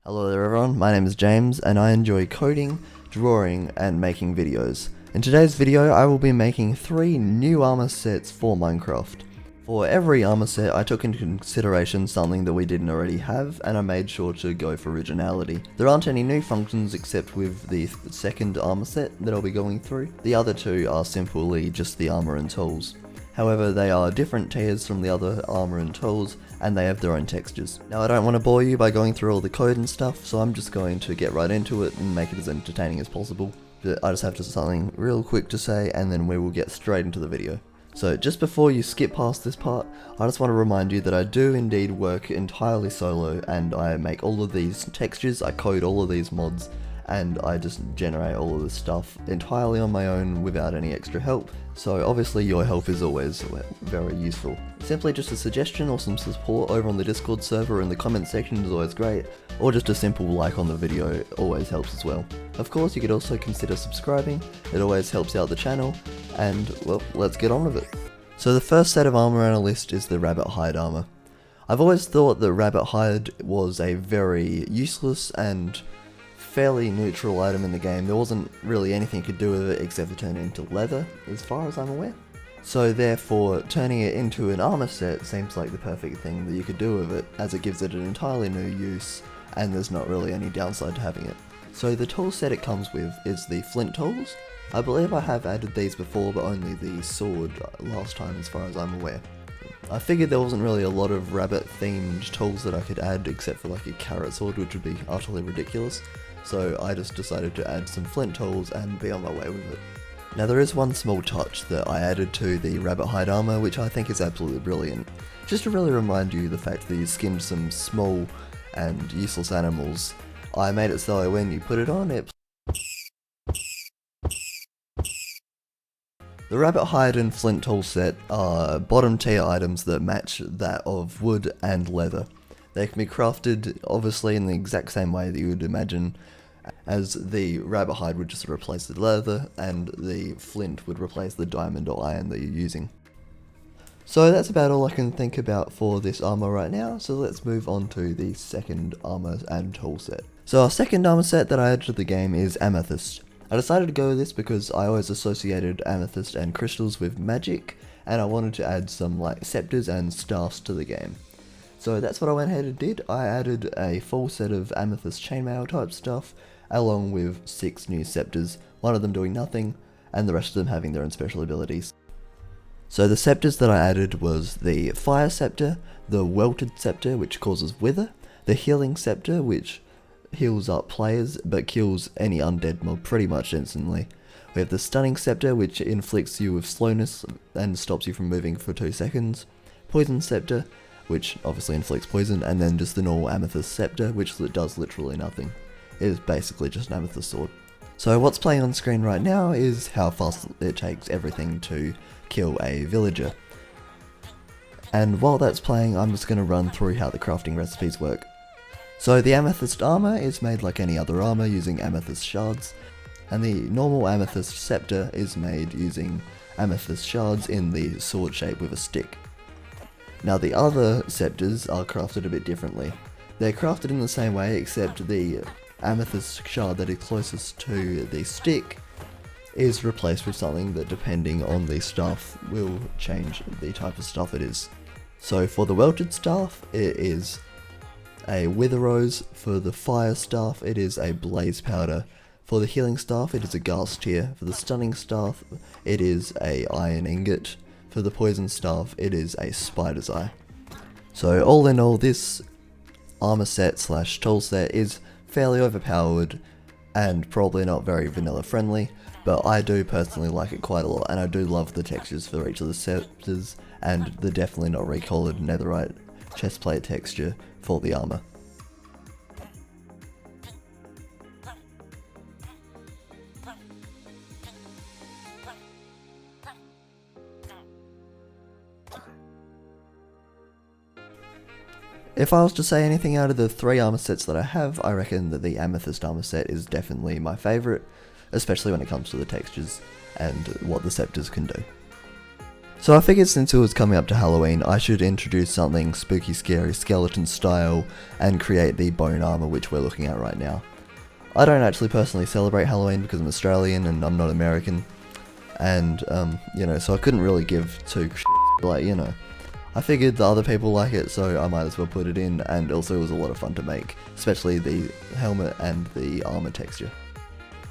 Hello there everyone, my name is James and I enjoy coding, drawing and making videos. In today's video I will be making 3 new armor sets for Minecraft. For every armor set I took into consideration something that we didn't already have and I made sure to go for originality. There aren't any new functions except with the second armor set that I'll be going through. The other 2 are simply just the armor and tools. However, they are different tiers from the other armor and tools, and they have their own textures. Now I don't want to bore you by going through all the code and stuff, so I'm just going to get right into it and make it as entertaining as possible. I just have something real quick to say, and then we will get straight into the video. So just before you skip past this part, I just want to remind you that I do indeed work entirely solo, and I make all of these textures, I code all of these mods, and I just generate all of this stuff entirely on my own without any extra help, so obviously your help is always very useful. Simply just a suggestion or some support over on the Discord server in the comment section is always great, or just a simple like on the video always helps as well. Of course you could also consider subscribing, it always helps out the channel, and well, let's get on with it. So the first set of armor on our list is the rabbit hide armor. I've always thought that rabbit hide was a very useless and fairly neutral item in the game. There wasn't really anything you could do with it except for turn it into leather, as far as I'm aware. So therefore, turning it into an armor set seems like the perfect thing that you could do with it, as it gives it an entirely new use, and there's not really any downside to having it. So the tool set it comes with is the flint tools. I believe I have added these before, but only the sword last time as far as I'm aware. I figured there wasn't really a lot of rabbit themed tools that I could add except for like a carrot sword, which would be utterly ridiculous. So I just decided to add some flint tools and be on my way with it. Now there is one small touch that I added to the rabbit hide armor which I think is absolutely brilliant. Just to really remind you the fact that you skinned some small and useless animals, I made it so when you put it on it... The rabbit hide and flint tool set are bottom tier items that match that of wood and leather. They can be crafted obviously in the exact same way that you would imagine, as the rabbit hide would just replace the leather and the flint would replace the diamond or iron that you're using. So that's about all I can think about for this armor right now, so let's move on to the second armor and tool set. So our second armor set that I added to the game is Amethyst. I decided to go with this because I always associated amethyst and crystals with magic, and I wanted to add some like scepters and staffs to the game. So that's what I went ahead and did. I added a full set of amethyst chainmail type stuff, along with 6 new scepters, one of them doing nothing, and the rest of them having their own special abilities. So the scepters that I added was the fire scepter, the welted scepter which causes wither, the healing scepter which heals up players but kills any undead mob pretty much instantly. We have the stunning scepter which inflicts you with slowness and stops you from moving for 2 seconds, poison scepter which obviously inflicts poison, and then just the normal amethyst scepter which does literally nothing. It is basically just an amethyst sword. So what's playing on screen right now is how fast it takes everything to kill a villager. And while that's playing, I'm just going to run through how the crafting recipes work. So the amethyst armor is made like any other armor using amethyst shards, and the normal amethyst scepter is made using amethyst shards in the sword shape with a stick. Now the other scepters are crafted a bit differently. They're crafted in the same way, except the amethyst shard that is closest to the stick is replaced with something that, depending on the staff, will change the type of stuff it is. So for the welted staff it is a wither rose, for the fire staff it is a blaze powder, for the healing staff it is a ghast tear, for the stunning staff it is a iron ingot, for the poison staff it is a spider's eye. So all in all, this armor set slash tool set is fairly overpowered and probably not very vanilla friendly, but I do personally like it quite a lot, and I do love the textures for each of the scepters and the definitely not recolored netherite chestplate texture for the armor. If I was to say anything out of the 3 armor sets that I have, I reckon that the amethyst armor set is definitely my favourite, especially when it comes to the textures and what the scepters can do. So I figured since it was coming up to Halloween, I should introduce something spooky, scary, skeleton style, and create the bone armor which we're looking at right now. I don't actually personally celebrate Halloween because I'm Australian and I'm not American, and so I couldn't really give two I figured the other people like it, so I might as well put it in, and also it was a lot of fun to make, especially the helmet and the armor texture.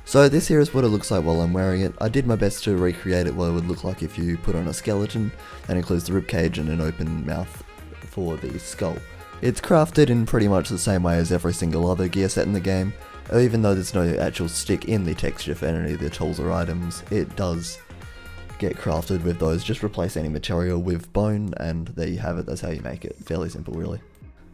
So this here is what it looks like while I'm wearing it. I did my best to recreate it what it would look like if you put on a skeleton. That includes the ribcage and an open mouth for the skull. It's crafted in pretty much the same way as every single other gear set in the game. Even though there's no actual stick in the texture for any of the tools or items, it does get crafted with those. Just replace any material with bone and there you have it. That's how you make it. Fairly simple really.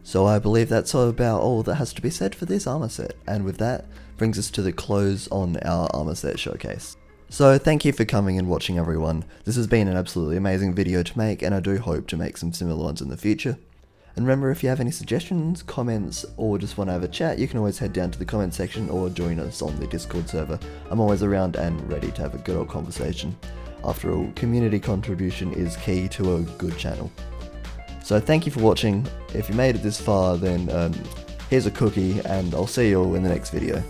So I believe that's about all that has to be said for this armor set, and with that brings us to the close on our armor set showcase. So thank you for coming and watching everyone. This has been an absolutely amazing video to make, and I do hope to make some similar ones in the future. And remember, if you have any suggestions, comments, or just want to have a chat, you can always head down to the comment section or join us on the Discord server. I'm always around and ready to have a good old conversation. After all, community contribution is key to a good channel. So thank you for watching. If you made it this far, then here's a cookie, and I'll see you all in the next video.